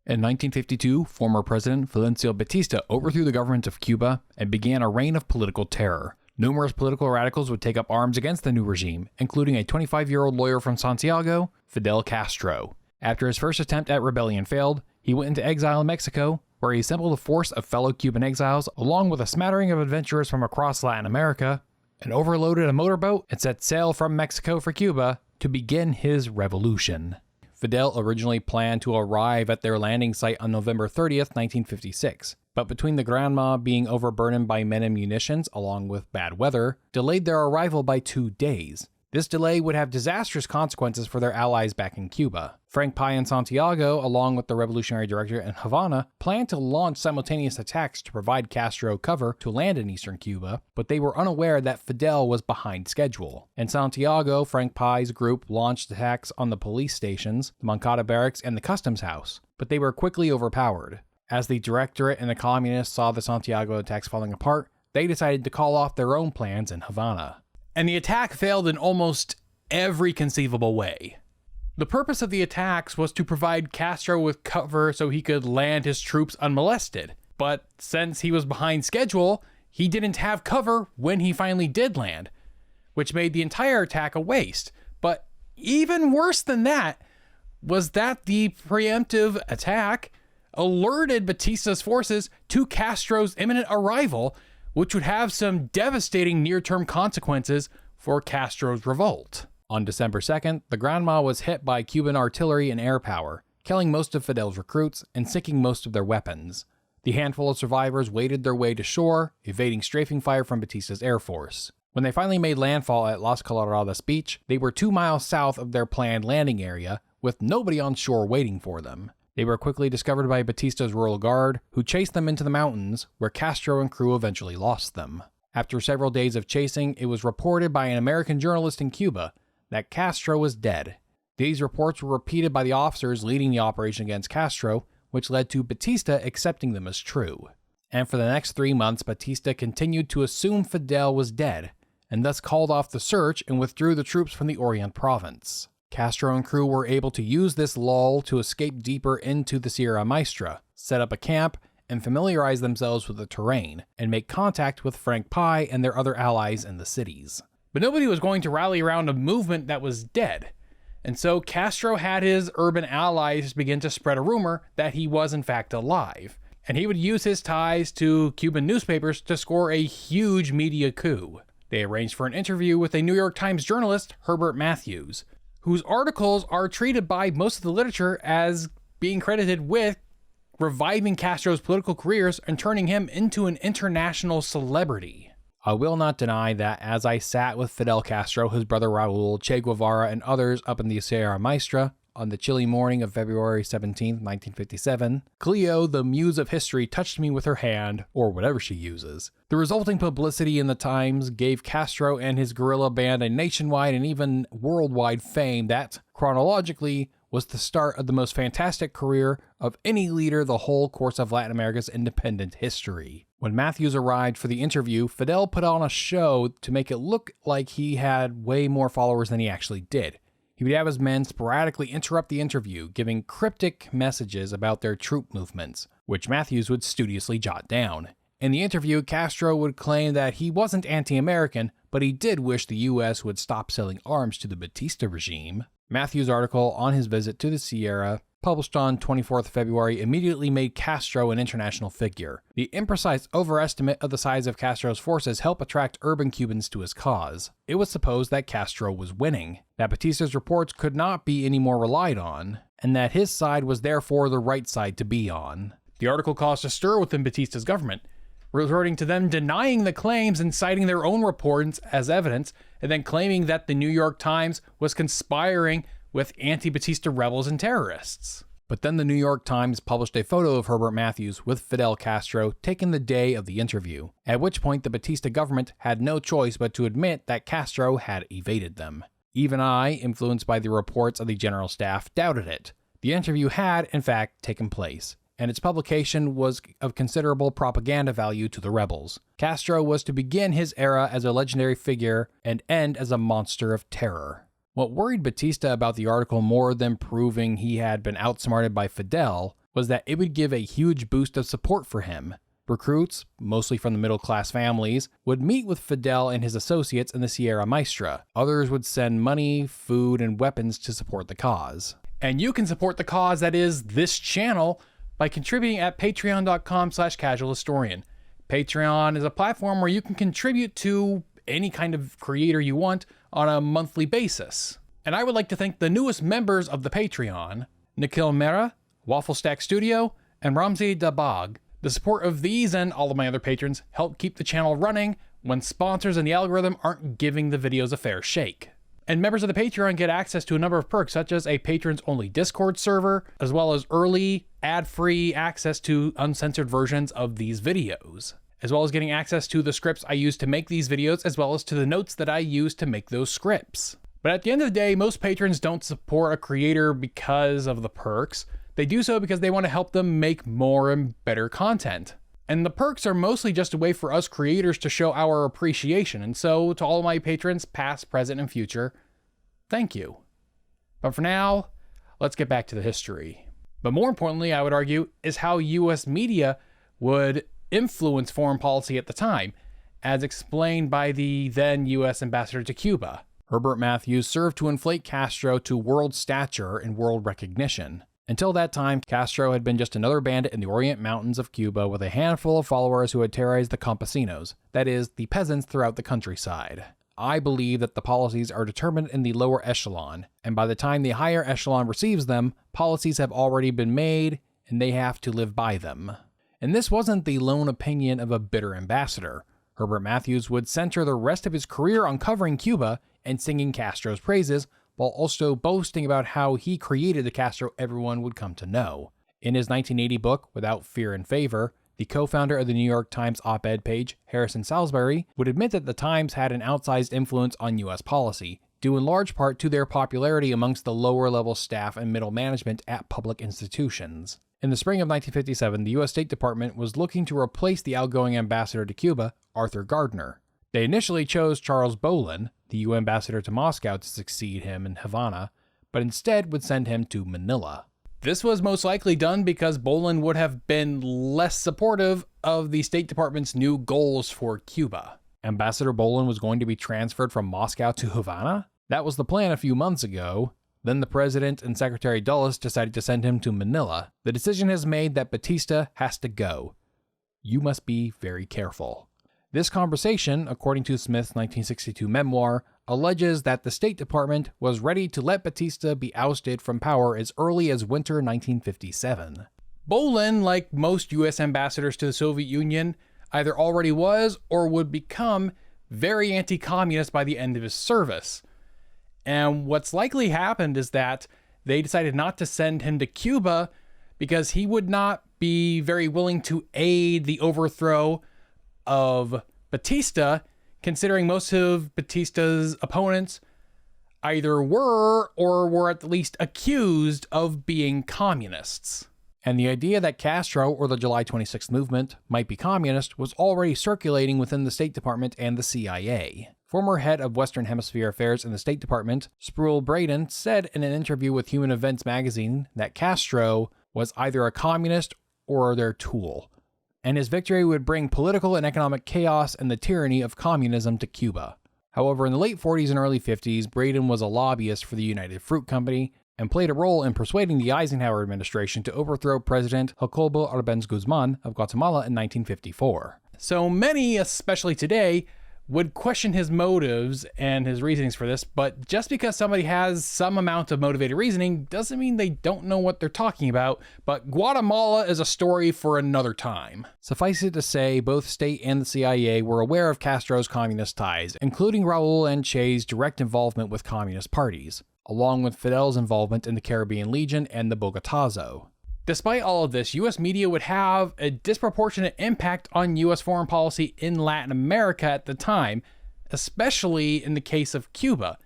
In 1952, former President Fulgencio Batista overthrew the government of Cuba and began a reign of political terror. Numerous political radicals would take up arms against the new regime, including a 25-year-old lawyer from Santiago, Fidel Castro. After his first attempt at rebellion failed, he went into exile in Mexico, where he assembled a force of fellow Cuban exiles along with a smattering of adventurers from across Latin America, and overloaded a motorboat and set sail from Mexico for Cuba to begin his revolution. Fidel originally planned to arrive at their landing site on November 30th, 1956, but between the Granma being overburdened by men and munitions along with bad weather, delayed their arrival by 2 days. This delay would have disastrous consequences for their allies back in Cuba. Frank Pi and Santiago, along with the Revolutionary Directorate in Havana, planned to launch simultaneous attacks to provide Castro cover to land in eastern Cuba, but they were unaware that Fidel was behind schedule. In Santiago, Frank Pi's group launched attacks on the police stations, the Moncada barracks, and the customs house, but they were quickly overpowered. As the Directorate and the Communists saw the Santiago attacks falling apart, they decided to call off their own plans in Havana. And the attack failed in almost every conceivable way. The purpose of the attacks was to provide Castro with cover so he could land his troops unmolested. But since he was behind schedule, he didn't have cover when he finally did land, which made the entire attack a waste. But even worse than that was that the preemptive attack alerted Batista's forces to Castro's imminent arrival, which would have some devastating near-term consequences for Castro's revolt. On December 2nd, the Granma was hit by Cuban artillery and air power, killing most of Fidel's recruits and sinking most of their weapons. The handful of survivors waded their way to shore, evading strafing fire from Batista's air force. When they finally made landfall at Las Coloradas Beach, they were 2 miles south of their planned landing area, with nobody on shore waiting for them. They were quickly discovered by Batista's rural guard, who chased them into the mountains, where Castro and crew eventually lost them. After several days of chasing, it was reported by an American journalist in Cuba that Castro was dead. These reports were repeated by the officers leading the operation against Castro, which led to Batista accepting them as true. And for the next 3 months, Batista continued to assume Fidel was dead, and thus called off the search and withdrew the troops from the Orient province. Castro and crew were able to use this lull to escape deeper into the Sierra Maestra, set up a camp, and familiarize themselves with the terrain, and make contact with Frank Pi and their other allies in the cities. But nobody was going to rally around a movement that was dead, and so Castro had his urban allies begin to spread a rumor that he was in fact alive, and he would use his ties to Cuban newspapers to score a huge media coup. They arranged for an interview with a New York Times journalist, Herbert Matthews, whose articles are treated by most of the literature as being credited with reviving Castro's political careers and turning him into an international celebrity. I will not deny that as I sat with Fidel Castro, his brother Raul, Che Guevara, and others up in the Sierra Maestra on the chilly morning of February 17, 1957, Cleo, the muse of history, touched me with her hand, or whatever she uses. The resulting publicity in the Times gave Castro and his guerrilla band a nationwide and even worldwide fame that, chronologically, was the start of the most fantastic career of any leader the whole course of Latin America's independent history. When Matthews arrived for the interview, Fidel put on a show to make it look like he had way more followers than he actually did. He would have his men sporadically interrupt the interview, giving cryptic messages about their troop movements, which Matthews would studiously jot down. In the interview, Castro would claim that he wasn't anti-American, but he did wish the U.S. would stop selling arms to the Batista regime. Matthews' article on his visit to the Sierra, published on 24th February, immediately made Castro an international figure. The imprecise overestimate of the size of Castro's forces helped attract urban Cubans to his cause. It was supposed that Castro was winning, that Batista's reports could not be any more relied on, and that his side was therefore the right side to be on. The article caused a stir within Batista's government, resorting to them denying the claims and citing their own reports as evidence, and then claiming that the New York Times was conspiring with anti-Batista rebels and terrorists. But then the New York Times published a photo of Herbert Matthews with Fidel Castro taken the day of the interview, at which point the Batista government had no choice but to admit that Castro had evaded them. Even I, influenced by the reports of the General Staff, doubted it. The interview had, in fact, taken place, and its publication was of considerable propaganda value to the rebels. Castro was to begin his era as a legendary figure and end as a monster of terror. What worried Batista about the article more than proving he had been outsmarted by Fidel was that it would give a huge boost of support for him. Recruits, mostly from the middle-class families, would meet with Fidel and his associates in the Sierra Maestra. Others would send money, food, and weapons to support the cause. And you can support the cause that is this channel by contributing at patreon.com/casualhistorian. Patreon is a platform where you can contribute to any kind of creator you want on a monthly basis. And I would like to thank the newest members of the Patreon, Nikhil Mehra, Waffle Stack Studio, and Ramzi Dabag. The support of these and all of my other patrons help keep the channel running when sponsors and the algorithm aren't giving the videos a fair shake. And members of the Patreon get access to a number of perks, such as a patrons-only Discord server, as well as early, ad-free access to uncensored versions of these videos, as well as getting access to the scripts I use to make these videos, as well as to the notes that I use to make those scripts. But at the end of the day, most patrons don't support a creator because of the perks. They do so because they want to help them make more and better content. And the perks are mostly just a way for us creators to show our appreciation. And so, to all of my patrons, past, present, and future, thank you. But for now, let's get back to the history. But more importantly, I would argue, is how US media would influence foreign policy at the time, as explained by the then US ambassador to Cuba. Herbert Matthews served to inflate Castro to world stature and world recognition. Until that time, Castro had been just another bandit in the Orient Mountains of Cuba with a handful of followers who had terrorized the campesinos, that is, the peasants throughout the countryside. I believe that the policies are determined in the lower echelon, and by the time the higher echelon receives them, policies have already been made, and they have to live by them. And this wasn't the lone opinion of a bitter ambassador. Herbert Matthews would center the rest of his career on covering Cuba and singing Castro's praises, while also boasting about how he created the Castro everyone would come to know. In his 1980 book, Without Fear and Favor, the co-founder of the New York Times op-ed page, Harrison Salisbury, would admit that the Times had an outsized influence on US policy, due in large part to their popularity amongst the lower-level staff and middle management at public institutions. In the spring of 1957, the US State Department was looking to replace the outgoing ambassador to Cuba, Arthur Gardner. They initially chose Charles Bolin, the UN ambassador to Moscow, to succeed him in Havana, but instead would send him to Manila. This was most likely done because Bolin would have been less supportive of the State Department's new goals for Cuba. Ambassador Bolin was going to be transferred from Moscow to Havana? That was the plan a few months ago. Then the President and Secretary Dulles decided to send him to Manila. The decision is made that Batista has to go. You must be very careful. This conversation, according to Smith's 1962 memoir, alleges that the State Department was ready to let Batista be ousted from power as early as winter 1957. Bolin, like most US ambassadors to the Soviet Union, either already was or would become very anti-communist by the end of his service. And what's likely happened is that they decided not to send him to Cuba because he would not be very willing to aid the overthrow of Batista, considering most of Batista's opponents either were or were at least accused of being communists. And the idea that Castro or the July 26th movement might be communist was already circulating within the State Department and the CIA. Former head of Western Hemisphere Affairs in the State Department, Sproul Braden, said in an interview with Human Events magazine that Castro was either a communist or their tool, and his victory would bring political and economic chaos and the tyranny of communism to Cuba. However, in the late 40s and early 50s, Braden was a lobbyist for the United Fruit Company and played a role in persuading the Eisenhower administration to overthrow President Jacobo Arbenz Guzman of Guatemala in 1954. So many, especially today, would question his motives and his reasonings for this, but just because somebody has some amount of motivated reasoning doesn't mean they don't know what they're talking about. But Guatemala is a story for another time. Suffice it to say, both state and the CIA were aware of Castro's communist ties, including Raul and Che's direct involvement with communist parties, along with Fidel's involvement in the Caribbean Legion and the Bogotazo. Despite all of this, US media would have a disproportionate impact on US foreign policy in Latin America at the time, especially in the case of Cuba,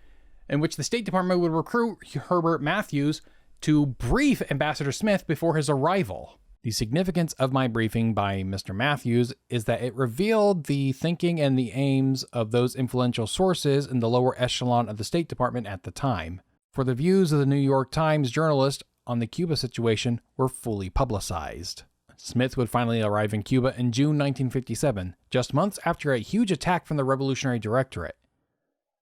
in which the State Department would recruit Herbert Matthews to brief Ambassador Smith before his arrival. The significance of my briefing by Mr. Matthews is that it revealed the thinking and the aims of those influential sources in the lower echelon of the State Department at the time. For the views of the New York Times journalist on the Cuba situation were fully publicized. Smith would finally arrive in Cuba in June 1957, just months after a huge attack from the Revolutionary Directorate.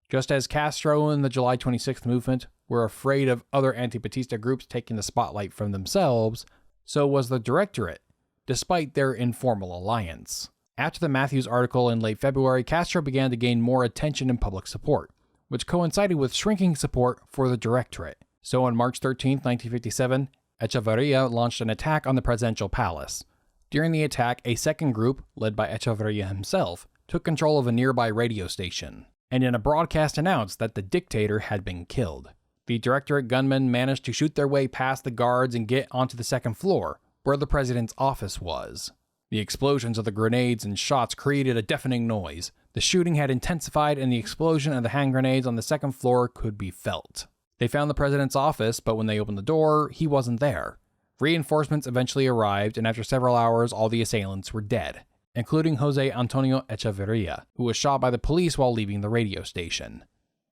Just as Castro and the July 26th movement were afraid of other anti-Batista groups taking the spotlight from themselves, so was the Directorate, despite their informal alliance. After the Matthews article in late February, Castro began to gain more attention and public support, which coincided with shrinking support for the Directorate. So on March 13, 1957, Echeverria launched an attack on the presidential palace. During the attack, a second group, led by Echeverria himself, took control of a nearby radio station, and in a broadcast announced that the dictator had been killed. The Directorate gunmen managed to shoot their way past the guards and get onto the second floor, where the president's office was. The explosions of the grenades and shots created a deafening noise. The shooting had intensified and the explosion of the hand grenades on the second floor could be felt. They found the president's office, but when they opened the door, he wasn't there. Reinforcements eventually arrived, and after several hours, all the assailants were dead, including Jose Antonio Echeverria, who was shot by the police while leaving the radio station.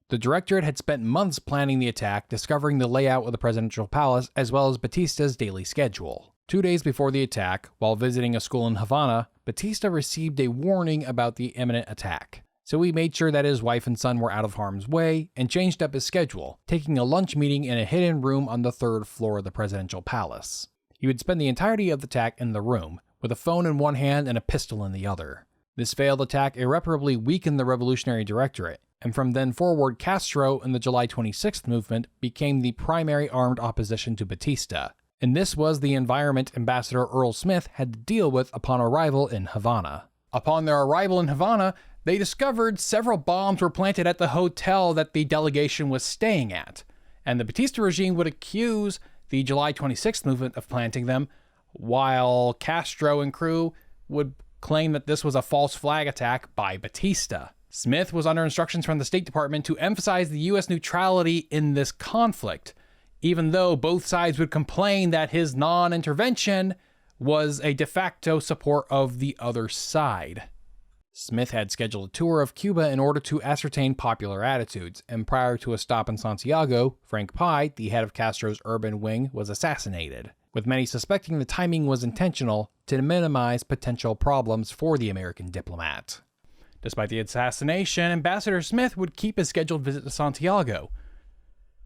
The Directorate had spent months planning the attack, discovering the layout of the presidential palace as well as Batista's daily schedule. 2 days before the attack, while visiting a school in Havana, Batista received a warning about the imminent attack. So he made sure that his wife and son were out of harm's way and changed up his schedule, taking a lunch meeting in a hidden room on the 3rd floor of the presidential palace. He would spend the entirety of the attack in the room, with a phone in one hand and a pistol in the other. This failed attack irreparably weakened the Revolutionary Directorate, and from then forward, Castro and the July 26th movement became the primary armed opposition to Batista. And this was the environment Ambassador Earl Smith had to deal with upon arrival in Havana. Upon their arrival in Havana, they discovered several bombs were planted at the hotel that the delegation was staying at, and the Batista regime would accuse the July 26th movement of planting them, while Castro and crew would claim that this was a false flag attack by Batista. Smith was under instructions from the State Department to emphasize the U.S. neutrality in this conflict, even though both sides would complain that his non-intervention was a de facto support of the other side. Smith had scheduled a tour of Cuba in order to ascertain popular attitudes, and prior to a stop in Santiago, Frank Pai, the head of Castro's urban wing, was assassinated, with many suspecting the timing was intentional to minimize potential problems for the American diplomat. Despite the assassination, Ambassador Smith would keep his scheduled visit to Santiago.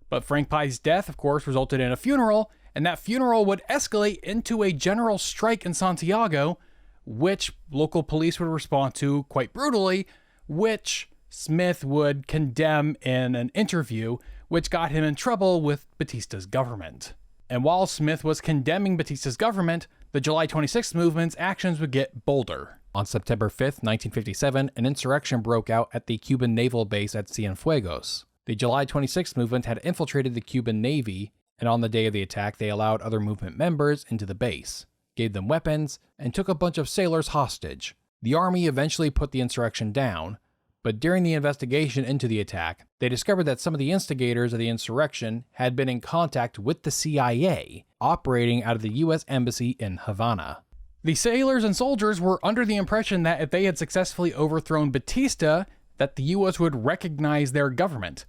But Frank Pai's death, of course, resulted in a funeral, and that funeral would escalate into a general strike in Santiago, which local police would respond to quite brutally, which Smith would condemn in an interview, which got him in trouble with Batista's government. And while Smith was condemning Batista's government, the July 26th movement's actions would get bolder. On September 5th, 1957, an insurrection broke out at the Cuban naval base at Cienfuegos. The July 26th movement had infiltrated the Cuban Navy, and on the day of the attack, they allowed other movement members into the base, gave them weapons, and took a bunch of sailors hostage. The army eventually put the insurrection down, but during the investigation into the attack, they discovered that some of the instigators of the insurrection had been in contact with the CIA, operating out of the U.S. Embassy in Havana. The sailors and soldiers were under the impression that if they had successfully overthrown Batista, that the U.S. would recognize their government.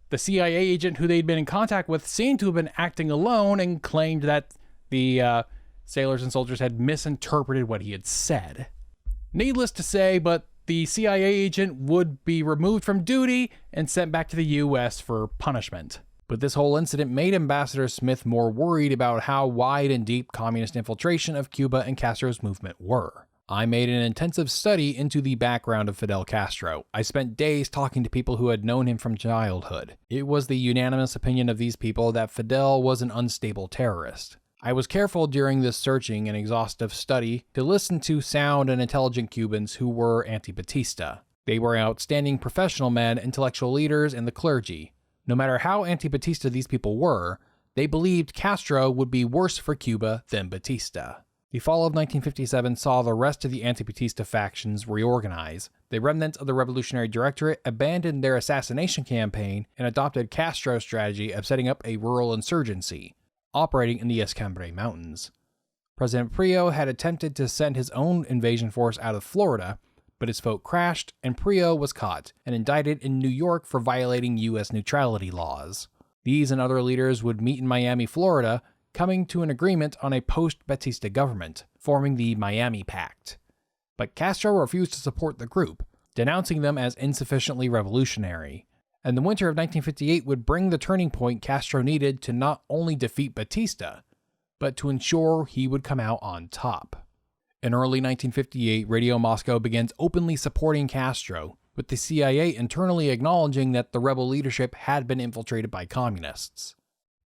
The CIA agent who they'd been in contact with seemed to have been acting alone and claimed that the sailors and soldiers had misinterpreted what he had said. Needless to say, but the CIA agent would be removed from duty and sent back to the U.S. for punishment. But this whole incident made Ambassador Smith more worried about how wide and deep communist infiltration of Cuba and Castro's movement were. I made an intensive study into the background of Fidel Castro. I spent days talking to people who had known him from childhood. It was the unanimous opinion of these people that Fidel was an unstable terrorist. I was careful during this searching and exhaustive study to listen to sound and intelligent Cubans who were anti-Batista. They were outstanding professional men, intellectual leaders, and the clergy. No matter how anti-Batista these people were, they believed Castro would be worse for Cuba than Batista. The fall of 1957 saw the rest of the anti-Batista factions reorganize. The remnants of the Revolutionary Directorate abandoned their assassination campaign and adopted Castro's strategy of setting up a rural insurgency, operating in the Escambray Mountains. President Prio had attempted to send his own invasion force out of Florida, but his vote crashed and Prio was caught and indicted in New York for violating U.S. neutrality laws. These and other leaders would meet in Miami, Florida, coming to an agreement on a post-Batista government, forming the Miami Pact. But Castro refused to support the group, denouncing them as insufficiently revolutionary. And the winter of 1958 would bring the turning point Castro needed to not only defeat Batista, but to ensure he would come out on top. In early 1958, Radio Moscow begins openly supporting Castro, with the CIA internally acknowledging that the rebel leadership had been infiltrated by communists.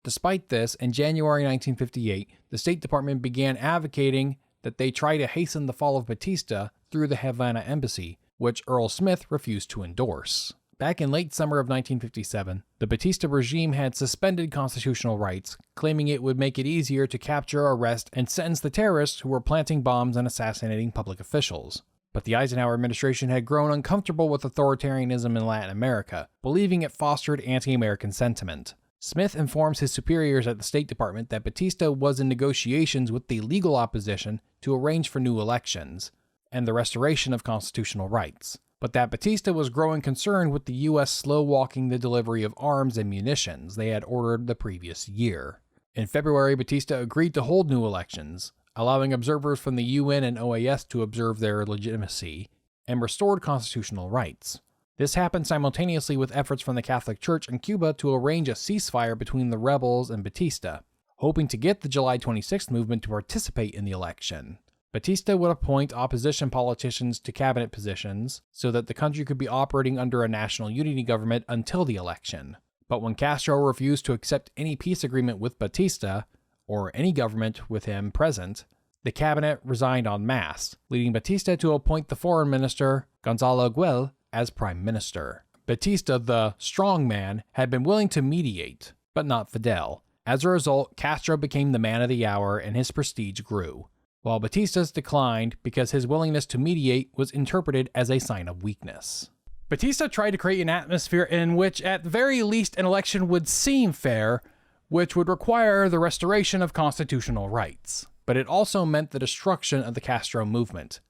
Despite this, in January 1958, the State Department began advocating that they try to hasten the fall of Batista through the Havana embassy, which Earl Smith refused to endorse. Back in late summer of 1957, the Batista regime had suspended constitutional rights, claiming it would make it easier to capture, arrest, and sentence the terrorists who were planting bombs and assassinating public officials. But the Eisenhower administration had grown uncomfortable with authoritarianism in Latin America, believing it fostered anti-American sentiment. Smith informs his superiors at the State Department that Batista was in negotiations with the legal opposition to arrange for new elections and the restoration of constitutional rights, but that Batista was growing concerned with the U.S. slow-walking the delivery of arms and munitions they had ordered the previous year. In February, Batista agreed to hold new elections, allowing observers from the UN and OAS to observe their legitimacy, and restored constitutional rights. This happened simultaneously with efforts from the Catholic Church in Cuba to arrange a ceasefire between the rebels and Batista, hoping to get the July 26th movement to participate in the election. Batista would appoint opposition politicians to cabinet positions so that the country could be operating under a national unity government until the election. But when Castro refused to accept any peace agreement with Batista, or any government with him present, the cabinet resigned en masse, leading Batista to appoint the foreign minister, Gonzalo Güell, as prime minister. Batista, the strong man, had been willing to mediate, but not Fidel. As a result, Castro became the man of the hour and his prestige grew, while Batista's declined because his willingness to mediate was interpreted as a sign of weakness. Batista tried to create an atmosphere in which at the very least an election would seem fair, which would require the restoration of constitutional rights. But it also meant the destruction of the Castro movement,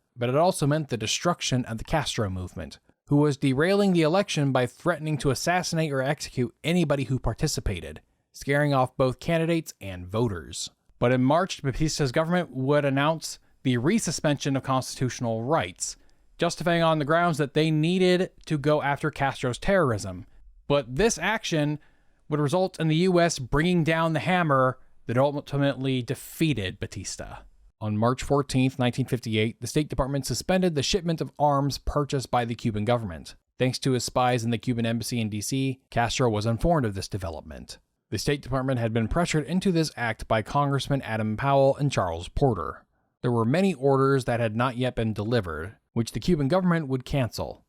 who was derailing the election by threatening to assassinate or execute anybody who participated, scaring off both candidates and voters. But in March, Batista's government would announce the resuspension of constitutional rights, justifying on the grounds that they needed to go after Castro's terrorism. But this action would result in the U.S. bringing down the hammer that ultimately defeated Batista. On March 14, 1958, the State Department suspended the shipment of arms purchased by the Cuban government. Thanks to his spies in the Cuban embassy in D.C., Castro was informed of this development. The State Department had been pressured into this act by Congressman Adam Powell and Charles Porter. There were many orders that had not yet been delivered, which the Cuban government would cancel,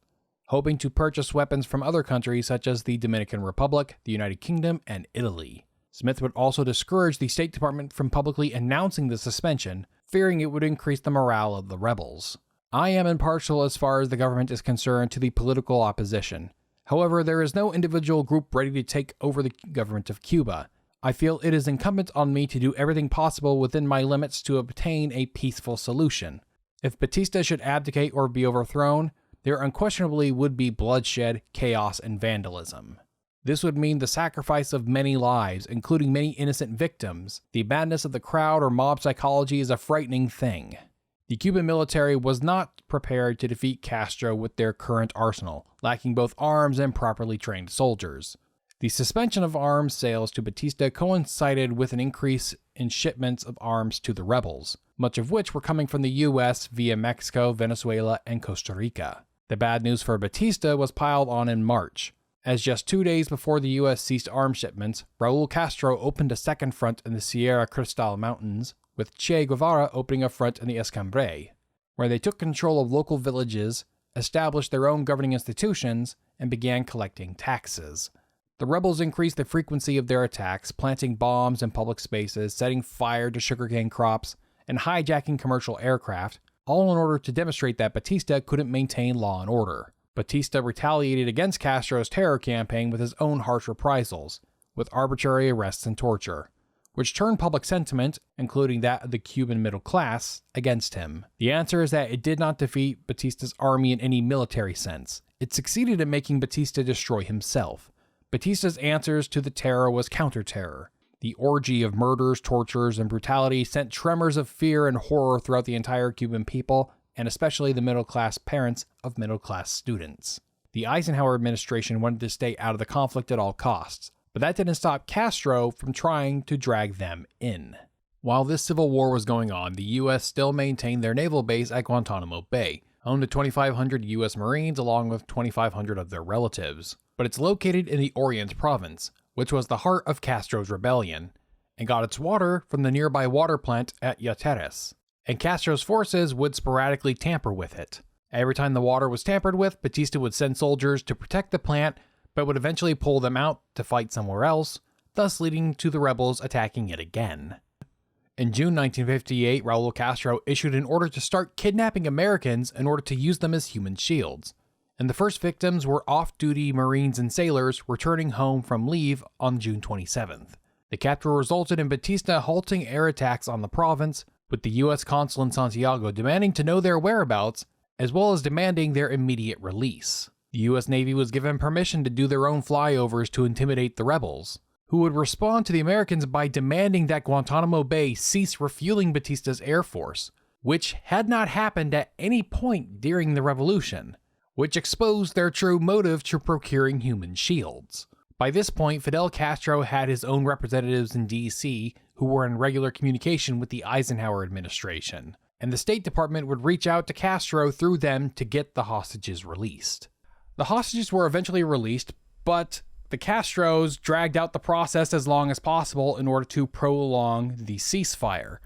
hoping to purchase weapons from other countries such as the Dominican Republic, the United Kingdom, and Italy. Smith would also discourage the State Department from publicly announcing the suspension, fearing it would increase the morale of the rebels. I am impartial as far as the government is concerned to the political opposition. However, there is no individual group ready to take over the government of Cuba. I feel it is incumbent on me to do everything possible within my limits to obtain a peaceful solution. If Batista should abdicate or be overthrown, there unquestionably would be bloodshed, chaos, and vandalism. This would mean the sacrifice of many lives, including many innocent victims. The madness of the crowd or mob psychology is a frightening thing. The Cuban military was not prepared to defeat Castro with their current arsenal, lacking both arms and properly trained soldiers. The suspension of arms sales to Batista coincided with an increase in shipments of arms to the rebels, much of which were coming from the U.S. via Mexico, Venezuela, and Costa Rica. The bad news for Batista was piled on in March, as just 2 days before the U.S. ceased arms shipments, Raul Castro opened a second front in the Sierra Cristal Mountains, with Che Guevara opening a front in the Escambray, where they took control of local villages, established their own governing institutions, and began collecting taxes. The rebels increased the frequency of their attacks, planting bombs in public spaces, setting fire to sugarcane crops, and hijacking commercial aircraft, all in order to demonstrate that Batista couldn't maintain law and order. Batista retaliated against Castro's terror campaign with his own harsh reprisals, with arbitrary arrests and torture, which turned public sentiment, including that of the Cuban middle class, against him. The answer is that it did not defeat Batista's army in any military sense. It succeeded in making Batista destroy himself. Batista's answers to the terror was counter-terror. The orgy of murders, tortures, and brutality sent tremors of fear and horror throughout the entire Cuban people, and especially the middle-class parents of middle-class students. The Eisenhower administration wanted to stay out of the conflict at all costs, but that didn't stop Castro from trying to drag them in. While this civil war was going on, the U.S. still maintained their naval base at Guantanamo Bay, home to 2,500 U.S. Marines along with 2,500 of their relatives. But it's located in the Orient province, which was the heart of Castro's rebellion, and got its water from the nearby water plant at Yateres. And Castro's forces would sporadically tamper with it. Every time the water was tampered with, Batista would send soldiers to protect the plant, but would eventually pull them out to fight somewhere else, thus leading to the rebels attacking it again. In June 1958, Raul Castro issued an order to start kidnapping Americans in order to use them as human shields. And the first victims were off-duty Marines and sailors returning home from leave on June 27th. The capture resulted in Batista halting air attacks on the province, with the U.S. consul in Santiago demanding to know their whereabouts, as well as demanding their immediate release. The U.S. Navy was given permission to do their own flyovers to intimidate the rebels, who would respond to the Americans by demanding that Guantanamo Bay cease refueling Batista's air force, which had not happened at any point during the revolution, which exposed their true motive to procuring human shields. By this point, Fidel Castro had his own representatives in D.C. who were in regular communication with the Eisenhower administration, and the State Department would reach out to Castro through them to get the hostages released. The hostages were eventually released, but the Castros dragged out the process as long as possible in order to prolong the ceasefire.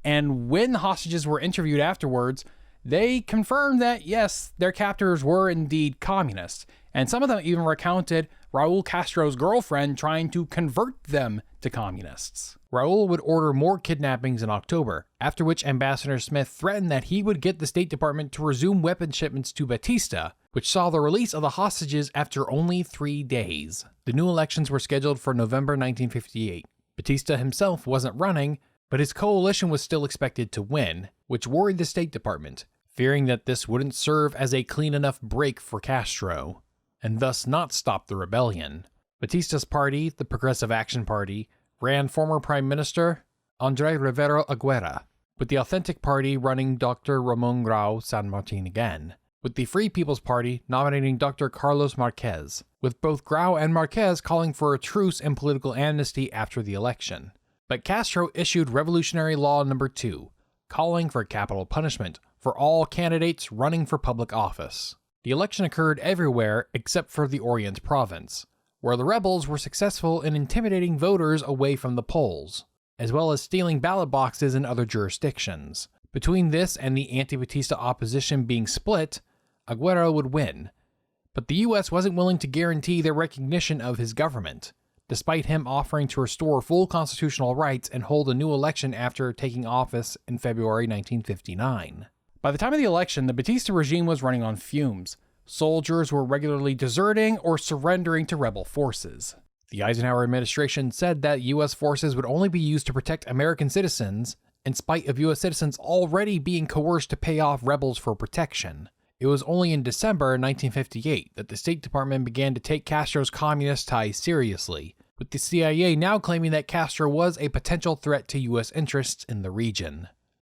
And when the hostages were interviewed afterwards, they confirmed that, yes, their captors were indeed communists, and some of them even recounted Raul Castro's girlfriend trying to convert them to communists. Raul would order more kidnappings in October, after which Ambassador Smith threatened that he would get the State Department to resume weapon shipments to Batista, which saw the release of the hostages after only 3 days. The new elections were scheduled for November 1958. Batista himself wasn't running, but his coalition was still expected to win, which worried the State Department, fearing that this wouldn't serve as a clean enough break for Castro, and thus not stop the rebellion. Batista's party, the Progressive Action Party, ran former Prime Minister Andrei Rivera Aguirre, with the Authentic Party running Dr. Ramon Grau San Martin again, with the Free People's Party nominating Dr. Carlos Marquez, with both Grau and Marquez calling for a truce and political amnesty after the election. But Castro issued Revolutionary Law No. 2, calling for capital punishment for all candidates running for public office. The election occurred everywhere except for the Orient province, where the rebels were successful in intimidating voters away from the polls, as well as stealing ballot boxes in other jurisdictions. Between this and the anti-Batista opposition being split, Aguirre would win, but the U.S. wasn't willing to guarantee their recognition of his government, despite him offering to restore full constitutional rights and hold a new election after taking office in February 1959. By the time of the election, the Batista regime was running on fumes. Soldiers were regularly deserting or surrendering to rebel forces. The Eisenhower administration said that U.S. forces would only be used to protect American citizens, in spite of U.S. citizens already being coerced to pay off rebels for protection. It was only in December 1958 that the State Department began to take Castro's communist ties seriously, with the CIA now claiming that Castro was a potential threat to U.S. interests in the region.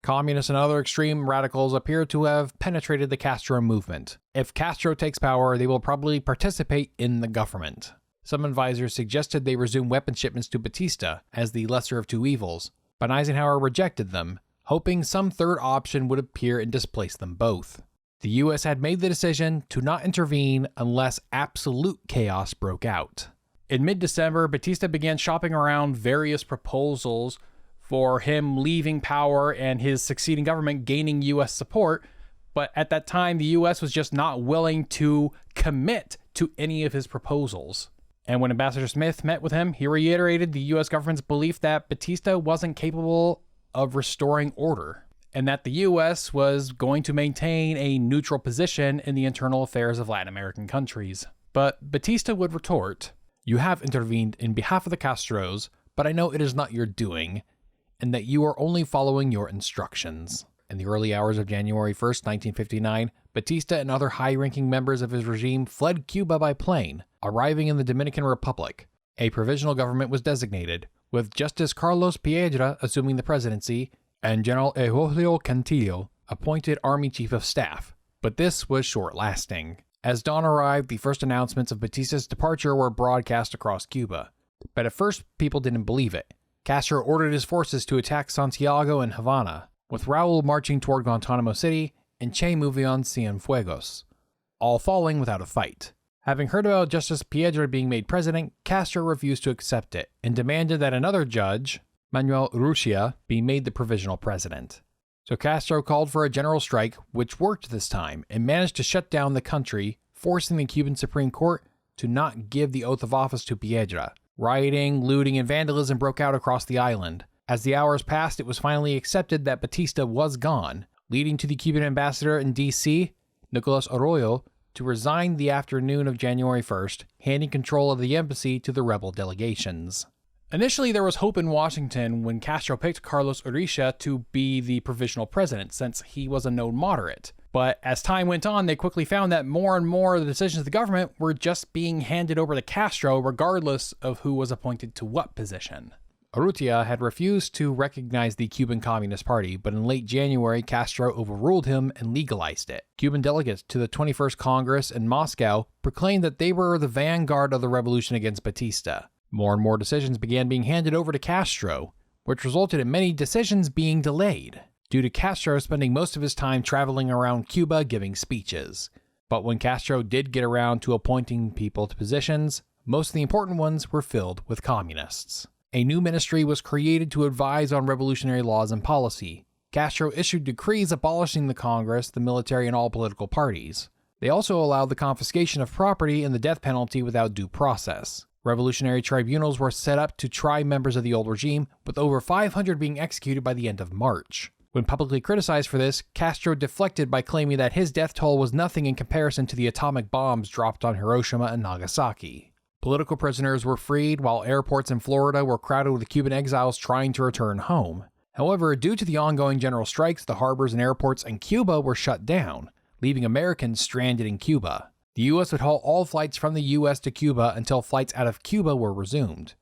Communists and other extreme radicals appear to have penetrated the Castro movement. If Castro takes power, they will probably participate in the government. Some advisors suggested they resume weapon shipments to Batista as the lesser of two evils, but Eisenhower rejected them, hoping some third option would appear and displace them both. The U.S. had made the decision to not intervene unless absolute chaos broke out. In mid-December, Batista began shopping around various proposals for him leaving power and his succeeding government gaining U.S. support, but at that time, the U.S. was just not willing to commit to any of his proposals. And when Ambassador Smith met with him, he reiterated the U.S. government's belief that Batista wasn't capable of restoring order, and that the U.S. was going to maintain a neutral position in the internal affairs of Latin American countries. But Batista would retort, "You have intervened in behalf of the Castros, but I know it is not your doing, and that you are only following your instructions." In the early hours of January 1st, 1959, Batista and other high-ranking members of his regime fled Cuba by plane, arriving in the Dominican Republic. A provisional government was designated, with Justice Carlos Piedra assuming the presidency and General Eulogio Cantillo appointed Army Chief of Staff. But this was short-lasting. As dawn arrived, the first announcements of Batista's departure were broadcast across Cuba. But at first, people didn't believe it. Castro ordered his forces to attack Santiago and Havana, with Raúl marching toward Guantanamo City and Che moving on Cienfuegos, all falling without a fight. Having heard about Justice Piedra being made president, Castro refused to accept it and demanded that another judge, Manuel Urrutia, be made the provisional president. So Castro called for a general strike, which worked this time, and managed to shut down the country, forcing the Cuban Supreme Court to not give the oath of office to Piedra. Rioting, looting, and vandalism broke out across the island. As the hours passed, it was finally accepted that Batista was gone, leading to the Cuban ambassador in D.C., Nicolas Arroyo, to resign the afternoon of January 1st, handing control of the embassy to the rebel delegations. Initially, there was hope in Washington when Castro picked Carlos Urrutia to be the provisional president, since he was a known moderate. But as time went on, they quickly found that more and more of the decisions of the government were just being handed over to Castro regardless of who was appointed to what position. Urrutia had refused to recognize the Cuban Communist Party, but in late January, Castro overruled him and legalized it. Cuban delegates to the 21st Congress in Moscow proclaimed that they were the vanguard of the revolution against Batista. More and more decisions began being handed over to Castro, which resulted in many decisions being delayed, due to Castro spending most of his time traveling around Cuba giving speeches. But when Castro did get around to appointing people to positions, most of the important ones were filled with communists. A new ministry was created to advise on revolutionary laws and policy. Castro issued decrees abolishing the Congress, the military, and all political parties. They also allowed the confiscation of property and the death penalty without due process. Revolutionary tribunals were set up to try members of the old regime, with over 500 being executed by the end of March. When publicly criticized for this, Castro deflected by claiming that his death toll was nothing in comparison to the atomic bombs dropped on Hiroshima and Nagasaki. Political prisoners were freed, while airports in Florida were crowded with Cuban exiles trying to return home. However, due to the ongoing general strikes, the harbors and airports in Cuba were shut down, leaving Americans stranded in Cuba. The U.S. would halt all flights from the U.S. to Cuba until flights out of Cuba were resumed.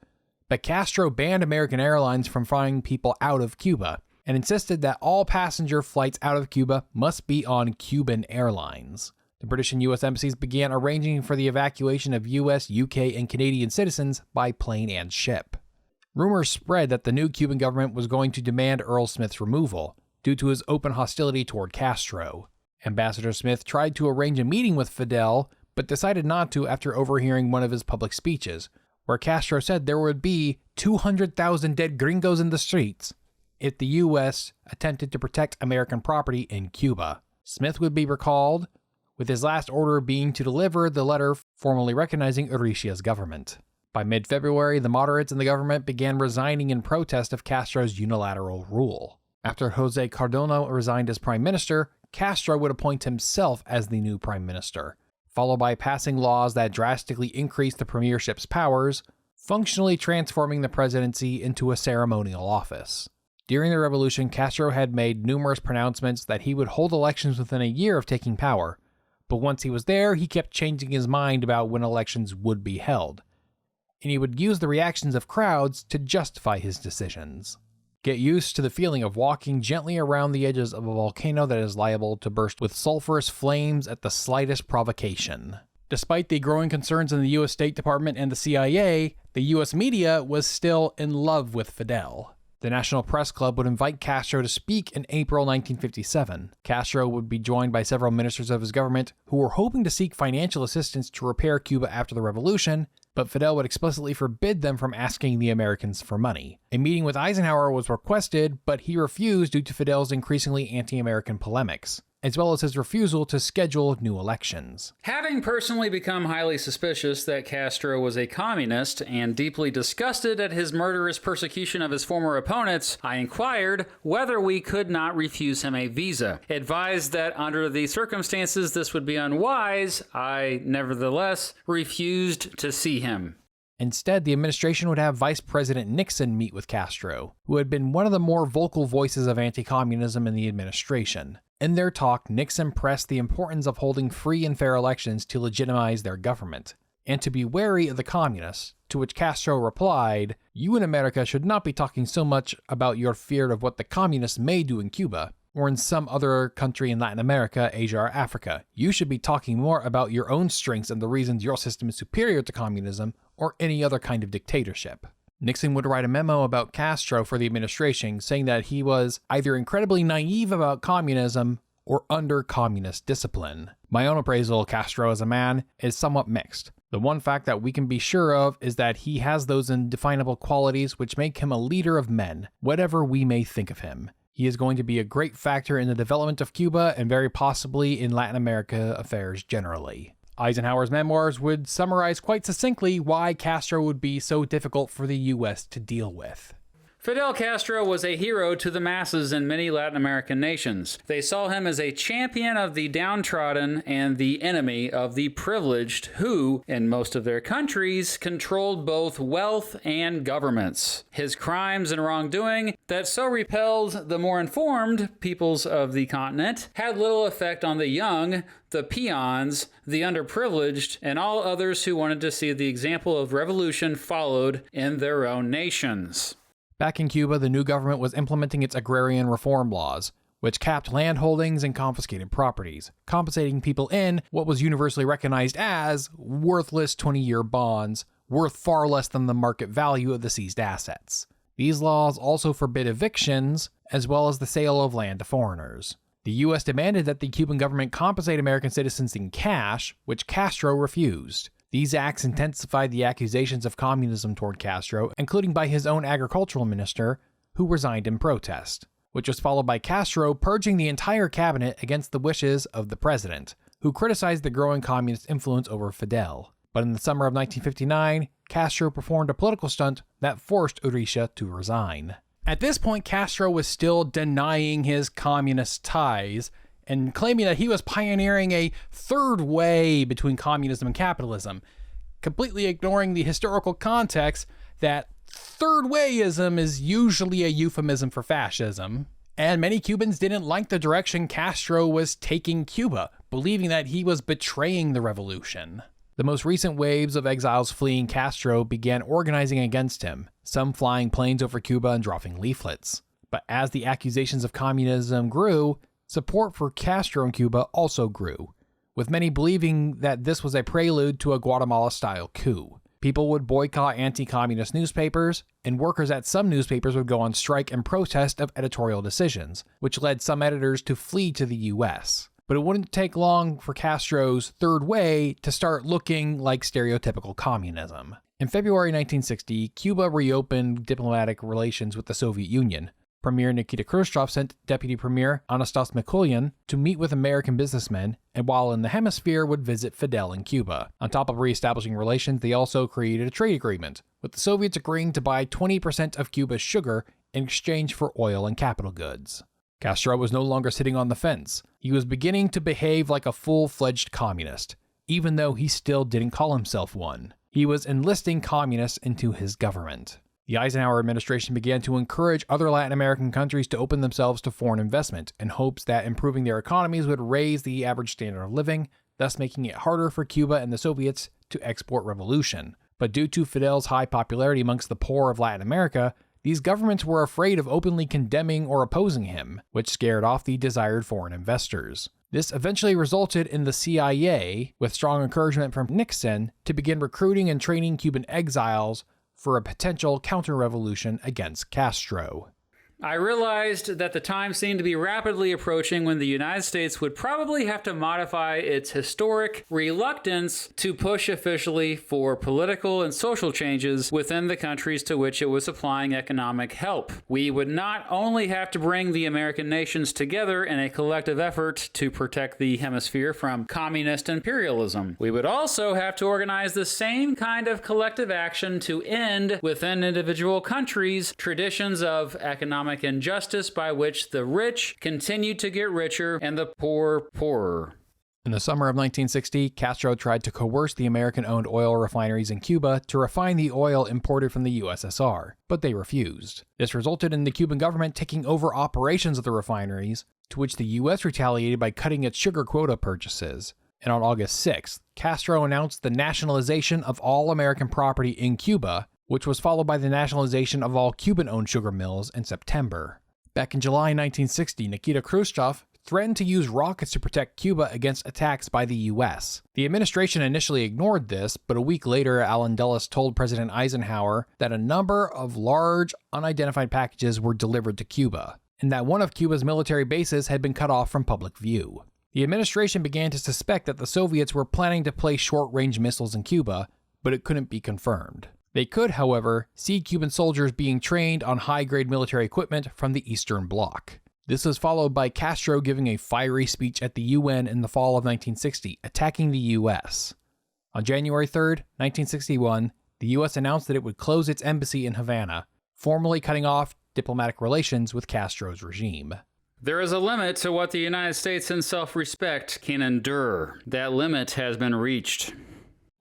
But Castro banned American airlines from flying people out of Cuba, and insisted that all passenger flights out of Cuba must be on Cuban airlines. The British and U.S. embassies began arranging for the evacuation of U.S., UK, and Canadian citizens by plane and ship. Rumors spread that the new Cuban government was going to demand Earl Smith's removal, due to his open hostility toward Castro. Ambassador Smith tried to arrange a meeting with Fidel, but decided not to after overhearing one of his public speeches, where Castro said there would be 200,000 dead gringos in the streets if the U.S. attempted to protect American property in Cuba. Smith would be recalled, with his last order being to deliver the letter formally recognizing Urrutia's government. By mid-February, the moderates in the government began resigning in protest of Castro's unilateral rule. After Jose Cardona resigned as prime minister, Castro would appoint himself as the new prime minister, followed by passing laws that drastically increased the premiership's powers, functionally transforming the presidency into a ceremonial office. During the revolution, Castro had made numerous pronouncements that he would hold elections within a year of taking power, but once he was there, he kept changing his mind about when elections would be held, and he would use the reactions of crowds to justify his decisions. Get used to the feeling of walking gently around the edges of a volcano that is liable to burst with sulfurous flames at the slightest provocation. Despite the growing concerns in the U.S. State Department and the CIA, the U.S. media was still in love with Fidel. The National Press Club would invite Castro to speak in April 1957. Castro would be joined by several ministers of his government who were hoping to seek financial assistance to repair Cuba after the revolution, but Fidel would explicitly forbid them from asking the Americans for money. A meeting with Eisenhower was requested, but he refused due to Fidel's increasingly anti-American polemics, as well as his refusal to schedule new elections. Having personally become highly suspicious that Castro was a communist and deeply disgusted at his murderous persecution of his former opponents, I inquired whether we could not refuse him a visa. Advised that under the circumstances this would be unwise, I nevertheless refused to see him. Instead, the administration would have Vice President Nixon meet with Castro, who had been one of the more vocal voices of anti-communism in the administration. In their talk, Nixon pressed the importance of holding free and fair elections to legitimize their government. and to be wary of the communists, to which Castro replied, "You in America should not be talking so much about your fear of what the communists may do in Cuba, or in some other country in Latin America, Asia, or Africa. You should be talking more about your own strengths and the reasons your system is superior to communism or any other kind of dictatorship." Nixon would write a memo about Castro for the administration, saying that he was either incredibly naive about communism or under communist discipline. My own appraisal of Castro as a man is somewhat mixed. The one fact that we can be sure of is that he has those indefinable qualities which make him a leader of men, whatever we may think of him. He is going to be a great factor in the development of Cuba and very possibly in Latin America affairs generally. Eisenhower's memoirs would summarize quite succinctly why Castro would be so difficult for the U.S. to deal with. Fidel Castro was a hero to the masses in many Latin American nations. They saw him as a champion of the downtrodden and the enemy of the privileged who, in most of their countries, controlled both wealth and governments. His crimes and wrongdoing that so repelled the more informed peoples of the continent had little effect on the young, the peons, the underprivileged, and all others who wanted to see the example of revolution followed in their own nations. Back in Cuba, the new government was implementing its agrarian reform laws, which capped land holdings and confiscated properties, compensating people in what was universally recognized as worthless 20-year bonds, worth far less than the market value of the seized assets. These laws also forbid evictions, as well as the sale of land to foreigners. The U.S. demanded that the Cuban government compensate American citizens in cash, which Castro refused. These acts intensified the accusations of communism toward Castro, including by his own agricultural minister, who resigned in protest, which was followed by Castro purging the entire cabinet against the wishes of the president, who criticized the growing communist influence over Fidel. But in the summer of 1959, Castro performed a political stunt that forced Urrutia to resign. At this point, Castro was still denying his communist ties, and claiming that he was pioneering a third way between communism and capitalism, completely ignoring the historical context that third wayism is usually a euphemism for fascism. And many Cubans didn't like the direction Castro was taking Cuba, believing that he was betraying the revolution. The most recent waves of exiles fleeing Castro began organizing against him, some flying planes over Cuba and dropping leaflets. But as the accusations of communism grew, support for Castro in Cuba also grew, with many believing that this was a prelude to a Guatemala-style coup. People would boycott anti-communist newspapers, and workers at some newspapers would go on strike in protest of editorial decisions, which led some editors to flee to the U.S. But it wouldn't take long for Castro's third way to start looking like stereotypical communism. In February 1960, Cuba reopened diplomatic relations with the Soviet Union. Premier Nikita Khrushchev sent Deputy Premier Anastas Mikulyan to meet with American businessmen, and while in the hemisphere would visit Fidel in Cuba. On top of reestablishing relations, they also created a trade agreement, with the Soviets agreeing to buy 20% of Cuba's sugar in exchange for oil and capital goods. Castro was no longer sitting on the fence. He was beginning to behave like a full-fledged communist, even though he still didn't call himself one. He was enlisting communists into his government. The Eisenhower administration began to encourage other Latin American countries to open themselves to foreign investment in hopes that improving their economies would raise the average standard of living, thus making it harder for Cuba and the Soviets to export revolution. But due to Fidel's high popularity amongst the poor of Latin America, these governments were afraid of openly condemning or opposing him, which scared off the desired foreign investors. This eventually resulted in the CIA, with strong encouragement from Nixon, to begin recruiting and training Cuban exiles for a potential counter-revolution against Castro. I realized that the time seemed to be rapidly approaching when the United States would probably have to modify its historic reluctance to push officially for political and social changes within the countries to which it was supplying economic help. We would not only have to bring the American nations together in a collective effort to protect the hemisphere from communist imperialism, we would also have to organize the same kind of collective action to end within individual countries traditions of economic injustice by which the rich continue to get richer and the poor poorer. In the summer of 1960, Castro tried to coerce the American-owned oil refineries in Cuba to refine the oil imported from the USSR, but they refused. This resulted in the Cuban government taking over operations of the refineries, to which the US retaliated by cutting its sugar quota purchases. And on August 6th, Castro announced the nationalization of all American property in Cuba, which was followed by the nationalization of all Cuban-owned sugar mills in September. Back in July 1960, Nikita Khrushchev threatened to use rockets to protect Cuba against attacks by the U.S. The administration initially ignored this, but a week later, Allen Dulles told President Eisenhower that a number of large, unidentified packages were delivered to Cuba, and that one of Cuba's military bases had been cut off from public view. The administration began to suspect that the Soviets were planning to place short-range missiles in Cuba, but it couldn't be confirmed. They could, however, see Cuban soldiers being trained on high-grade military equipment from the Eastern Bloc. This was followed by Castro giving a fiery speech at the UN in the fall of 1960, attacking the U.S. On January 3, 1961, the U.S. announced that it would close its embassy in Havana, formally cutting off diplomatic relations with Castro's regime. There is a limit to what the United States in self-respect can endure. That limit has been reached.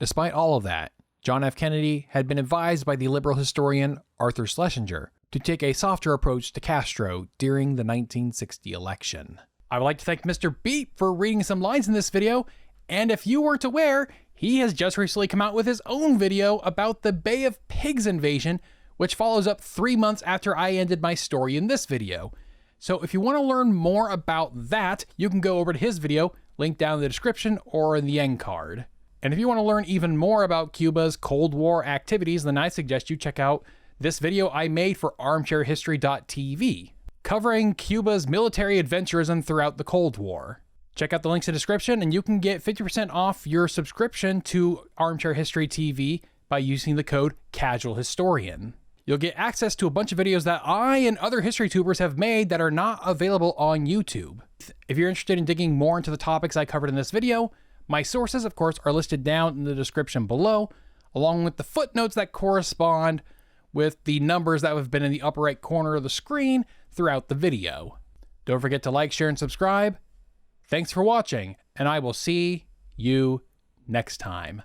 Despite all of that, John F. Kennedy had been advised by the liberal historian Arthur Schlesinger to take a softer approach to Castro during the 1960 election. I would like to thank Mr. Beat for reading some lines in this video, and if you weren't aware, he has just recently come out with his own video about the Bay of Pigs invasion, which follows up 3 months after I ended my story in this video. So if you want to learn more about that, you can go over to his video, linked down in the description or in the end card. And if you want to learn even more about Cuba's Cold War activities, then I suggest you check out this video I made for armchairhistory.tv, covering Cuba's military adventurism throughout the Cold War. Check out the links in the description, and you can get 50% off your subscription to Armchair History TV by using the code CASUALHISTORIAN. You'll get access to a bunch of videos that I and other history tubers have made that are not available on YouTube. If you're interested in digging more into the topics I covered in this video, my sources, of course, are listed down in the description below, along with the footnotes that correspond with the numbers that have been in the upper right corner of the screen throughout the video. Don't forget to like, share, and subscribe. Thanks for watching, and I will see you next time.